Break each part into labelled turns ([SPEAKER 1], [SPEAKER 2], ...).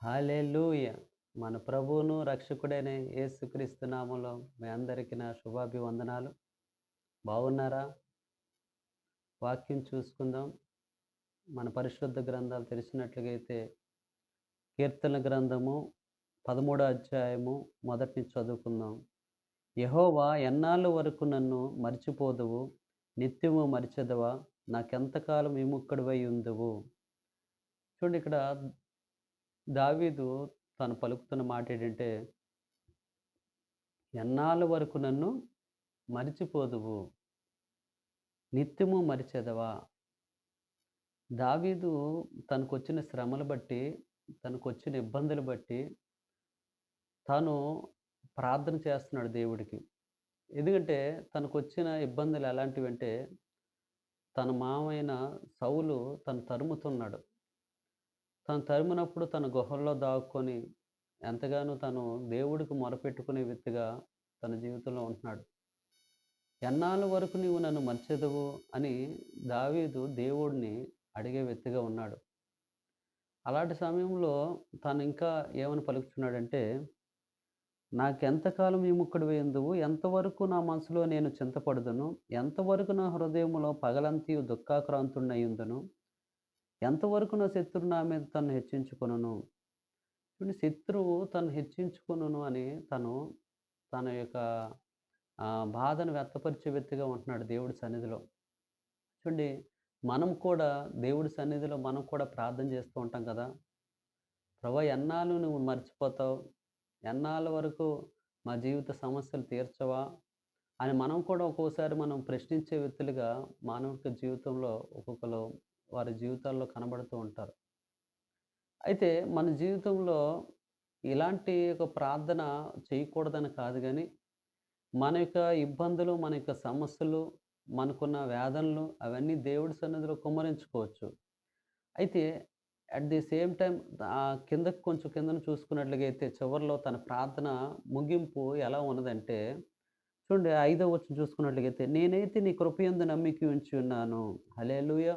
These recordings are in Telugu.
[SPEAKER 1] హల్లెలూయ! మన ప్రభువును, రక్షకుడైన యేసుక్రీస్తు నామంలో మీ అందరికీ నా శుభాభివందనాలు. బాగున్నారా? వాక్యం చూసుకుందాం. మన పరిశుద్ధ గ్రంథాలు తెరిచినట్లుగా అయితే కీర్తనల గ్రంథము 13 అధ్యాయము మొదటి నుంచి చదువుకుందాం. యెహోవా ఎన్నాళ్ళ వరకు నన్ను మరిచిపోదువు? నిత్యము మరిచెదవా? నాకెంతకాలం విముఖుడివై ఉందువు? చూడండి, ఇక్కడ దావీదు తను పలుకుతున్న మాట ఏంటంటే, ఎన్నాళ్ళ వరకు నన్ను మరిచిపోదువు? నిత్యము మరిచెదవా? దావీదు తనకొచ్చిన శ్రమలు బట్టి, తనకొచ్చిన ఇబ్బందులు బట్టి, తాను ప్రార్థన చేస్తున్నాడు దేవుడికి. ఎందుకంటే తనకొచ్చిన ఇబ్బందులు ఎలాంటివంటే, తన మావైన సౌలు తను తరుముతున్నాడు. తను తరిమినప్పుడు తన గుహల్లో దాక్కొని ఎంతగానో తను దేవుడికి మొరపెట్టుకునే వ్యక్తిగా తన జీవితంలో ఉంటున్నాడు. ఎన్నాళ్ళ వరకు నీవు నన్ను మర్చెదవు అని దావీదు దేవుడిని అడిగే వ్యక్తిగా ఉన్నాడు. అలాంటి సమయంలో తను ఇంకా ఏమని పలుకుతున్నాడంటే, నాకెంతకాలం విముఖుడివై ఉందువు? ఎంతవరకు నా మనసులో నేను చింతపడుదును? ఎంతవరకు నా హృదయములో పగలంతయు దుఃఖాక్రాంతుడనై ఎంతవరకు నా శత్రువు నా మీద తన్ను హెచ్చించుకొనును? చూడండి, శత్రువు తను హెచ్చించుకొనును అని తన యొక్క బాధను వ్యక్తపరిచే వ్యక్తిగా ఉంటున్నాడు దేవుడి సన్నిధిలో. చూడండి, మనం కూడా దేవుడి సన్నిధిలో మనం కూడా ప్రార్థన చేస్తూ ఉంటాం కదా! ప్రభా, ఎన్నాళ్ళు నువ్వు మర్చిపోతావు? ఎన్నాళ్ళ వరకు మా జీవిత సమస్యలు తీర్చవా? అని మనం కూడా ఒక్కోసారి మనం ప్రశ్నించే వ్యక్తులుగా మానవిక జీవితంలో ఒక్కొక్కరు వారి జీవితాల్లో కనబడుతూ ఉంటారు. అయితే మన జీవితంలో ఇలాంటి ఒక ప్రార్థన చేయకూడదని కాదు గానీ, మన యొక్క ఇబ్బందులు, మన యొక్క సమస్యలు, మనకున్న వేదనలు అవన్నీ దేవుడి సన్నిధిలో కుమ్మరించుకోవచ్చు. అయితే అట్ ది సేమ్ టైమ్ కిందకి కొంచెం కిందన చూసుకున్నట్లయితే చివర్లో తన ప్రార్థన ముగింపు ఎలా ఉన్నదంటే, చూడండి, 5వ వచనం చూసుకున్నట్లయితే, నేనైతే నీ కృపయందు నమ్మిక ఉంచి ఉన్నాను. హల్లెలూయా!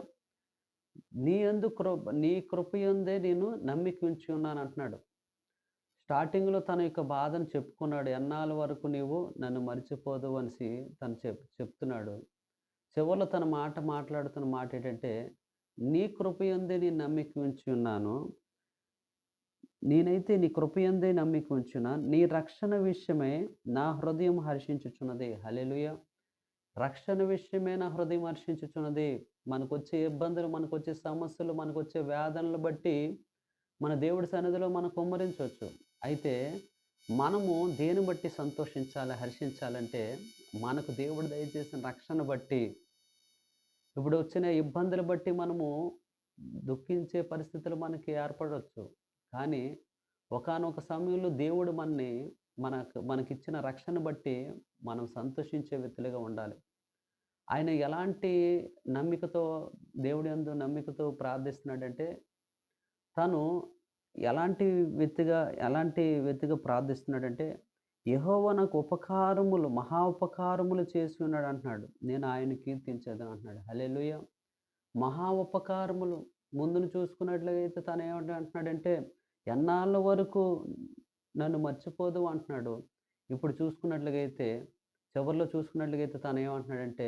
[SPEAKER 1] నీ కృపయందే నేను నమ్మిక ఉంచి ఉన్నాను అంటున్నాడు. స్టార్టింగ్‌లో తన యొక్క బాధను చెప్పుకున్నాడు. ఎన్నాళ్ళ వరకు నీవు నన్ను మరిచిపోదువు అనేసి తను చెప్తున్నాడు. చివర్లో తన మాట్లాడుతున్న మాట ఏంటంటే, నీ కృపయందే నేను నమ్మిక ఉంచి ఉన్నాను. నేనైతే నీ కృపయందే నమ్మిక ఉంచున్నాను. నీ రక్షణ విషయమై నా హృదయం హర్షించుచున్నది. హల్లెలూయా! రక్షణ విషయమే నా హృదయం హర్షించుచున్నది. మనకొచ్చే ఇబ్బందులు, మనకొచ్చే సమస్యలు, మనకొచ్చే వేదనలు బట్టి మన దేవుడి సన్నిధిలో మనం కుమ్మరించొచ్చు. అయితే మనము దేన్ని బట్టి సంతోషించాలి, హర్షించాలంటే, మనకు దేవుడు దయచేసిన రక్షణ బట్టి. ఇప్పుడు వచ్చిన ఇబ్బందులు బట్టి మనము దుఃఖించే పరిస్థితులు మనకి ఏర్పడొచ్చు. కానీ ఒకానొక సమయంలో దేవుడు మనకిచ్చిన రక్షణ బట్టి మనం సంతోషించే వ్యక్తులుగా ఉండాలి. ఆయన ఎలాంటి నమ్మికతో, దేవుడి యందు నమ్మికతో ప్రార్థిస్తున్నాడంటే, తను ఎలాంటి వ్యక్తిగా ప్రార్థిస్తున్నాడంటే, యెహోవా నాకు మహా ఉపకారములు చేసి ఉన్నాడు అంటున్నాడు. నేను ఆయన్ని కీర్తించేదను అంటున్నాడు. హల్లెలూయా! మహా ఉపకారములు ముందున చూసుకున్నట్లయితే అంటున్నాడంటే, ఎన్నాళ్ళ వరకు నన్ను మర్చిపోదువు అంటున్నాడు. ఇప్పుడు చూసుకున్నట్లయితే, చివర్లో చూసుకున్నట్లయితే తనేమంటున్నాడంటే,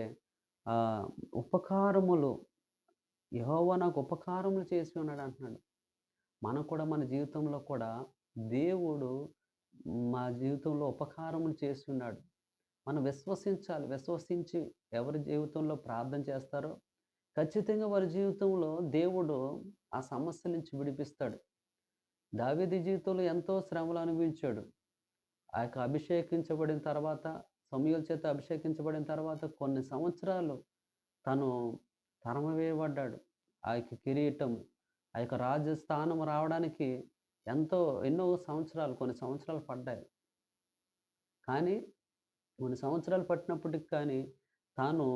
[SPEAKER 1] ఆహ్, ఉపకారములు, యెహోవా నాకు ఉపకారములు చేసి ఉన్నాడు అంటున్నాడు. మనం కూడా మన జీవితంలో కూడా దేవుడు మా జీవితంలో ఉపకారములు చేసి ఉన్నాడు. మనం విశ్వసించాలి. విశ్వసించి ఎవరి జీవితంలో ప్రార్థన చేస్తారో ఖచ్చితంగా వారి జీవితంలో దేవుడు ఆ సమస్య నుంచి విడిపిస్తాడు. దావీదు జీవితంలో ఎంతో శ్రమలు అనుభవించాడు. ఆ యొక్క అభిషేకించబడిన తర్వాత, సమూయేలు చేత అభిషేకించబడిన తర్వాత కొన్ని సంవత్సరాలు తను తరమవేయబడ్డాడు. ఆ యొక్క కిరీటం, ఆ యొక్క రాజస్థానం రావడానికి ఎన్నో సంవత్సరాలు, కొన్ని సంవత్సరాలు పడ్డాయి. కానీ కొన్ని సంవత్సరాలు పట్టినప్పటికి కానీ తాను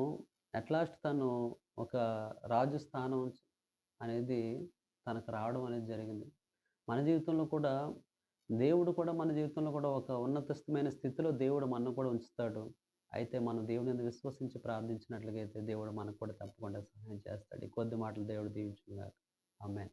[SPEAKER 1] తను ఒక రాజు స్థానం అనేది తనకు రావడం అనేది జరిగింది. మన జీవితంలో కూడా దేవుడు కూడా మన జీవితంలో కూడా ఒక ఉన్నతమైన స్థితిలో దేవుడు మనల్ని కూడా ఉంచుతాడు. అయితే మనం దేవుని యందు విశ్వసించి ప్రార్థించినట్లయితే దేవుడు మనకు కూడా తప్పకుండా సహాయం చేస్తాడు. ఈ కొద్ది మాటలు దేవుడు దీవించును గాక. ఆమేన్.